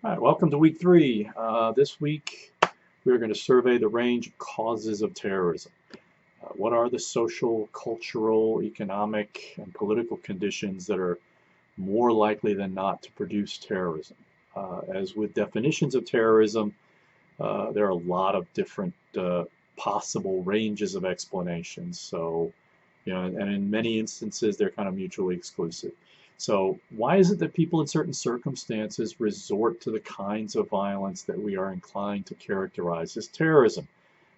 All right, welcome to week three. This week we're going to survey the range of causes of terrorism. What are the social, cultural, economic, and political conditions that are more likely than not to produce terrorism? As with definitions of terrorism, there are a lot of different possible ranges of explanations. So, and in many instances, they're kind of mutually exclusive. So why is it that people in certain circumstances resort to the kinds of violence that we are inclined to characterize as terrorism?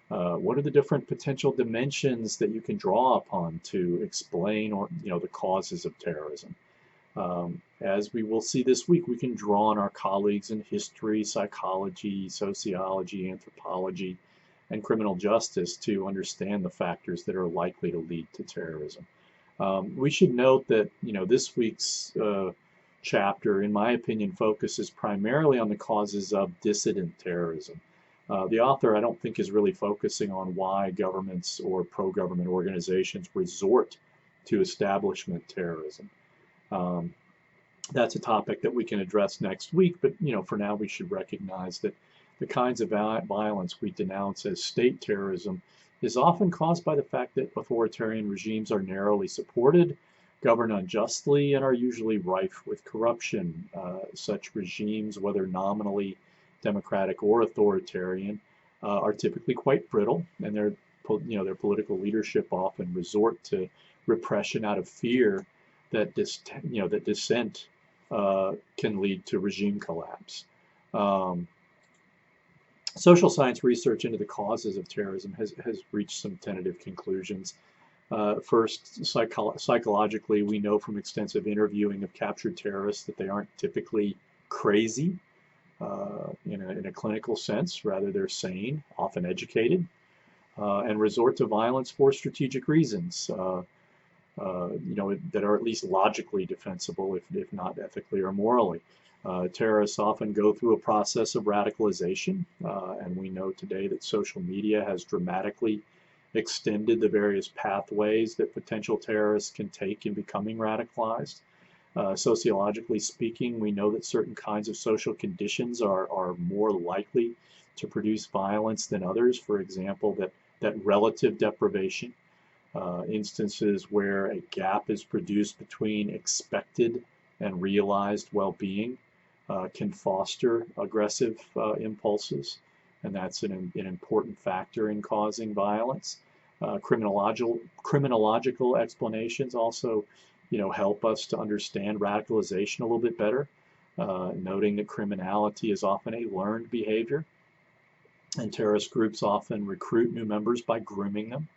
What are the different potential dimensions that you can draw upon to explain the causes of terrorism? As we will see this week, we can draw on our colleagues in history, psychology, sociology, anthropology, and criminal justice to understand the factors that are likely to lead to terrorism. We should note that this week's chapter, in my opinion, focuses primarily on the causes of dissident terrorism. The author, I don't think, is really focusing on why governments or pro-government organizations resort to establishment terrorism. That's a topic that we can address next week, but for now we should recognize that the kinds of violence we denounce as state terrorism is often caused by the fact that authoritarian regimes are narrowly supported, govern unjustly, and are usually rife with corruption. Such regimes, whether nominally democratic or authoritarian, are typically quite brittle, and their political leadership often resort to repression out of fear that dissent can lead to regime collapse. Social science research into the causes of terrorism has reached some tentative conclusions. First, psychologically, we know from extensive interviewing of captured terrorists that they aren't typically crazy in a clinical sense. Rather, they're sane, often educated, and resort to violence for strategic reasons, that are at least logically defensible, if not ethically or morally. Terrorists often go through a process of radicalization, and we know today that social media has dramatically extended the various pathways that potential terrorists can take in becoming radicalized. Sociologically speaking, we know that certain kinds of social conditions are more likely to produce violence than others. For example, that relative deprivation, instances where a gap is produced between expected and realized well-being, can foster aggressive impulses, and that's an important factor in causing violence. Criminological explanations also, help us to understand radicalization a little bit better, noting that criminality is often a learned behavior, and terrorist groups often recruit new members by grooming them,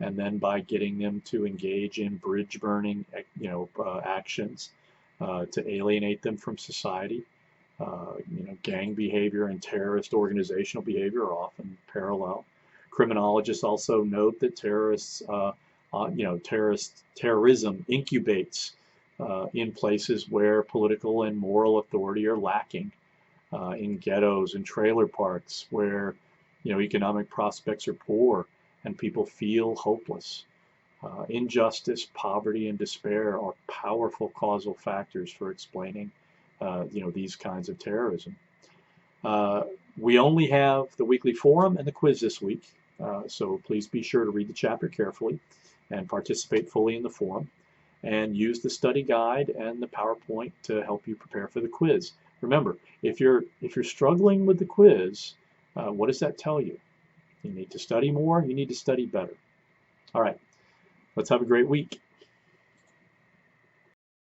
and then by getting them to engage in bridge burning, actions to alienate them from society. Gang behavior and terrorist organizational behavior are often parallel. Criminologists also note that terrorism incubates in places where political and moral authority are lacking, in ghettos and trailer parks where economic prospects are poor and people feel hopeless. Injustice, poverty, and despair are powerful causal factors for explaining these kinds of terrorism. We only have the weekly forum and the quiz this week, so please be sure to read the chapter carefully and participate fully in the forum, and use the study guide and the PowerPoint to help you prepare for the quiz. Remember, if you're struggling with the quiz, what does that tell you? You need to study more, you need to study better. All right, let's have a great week.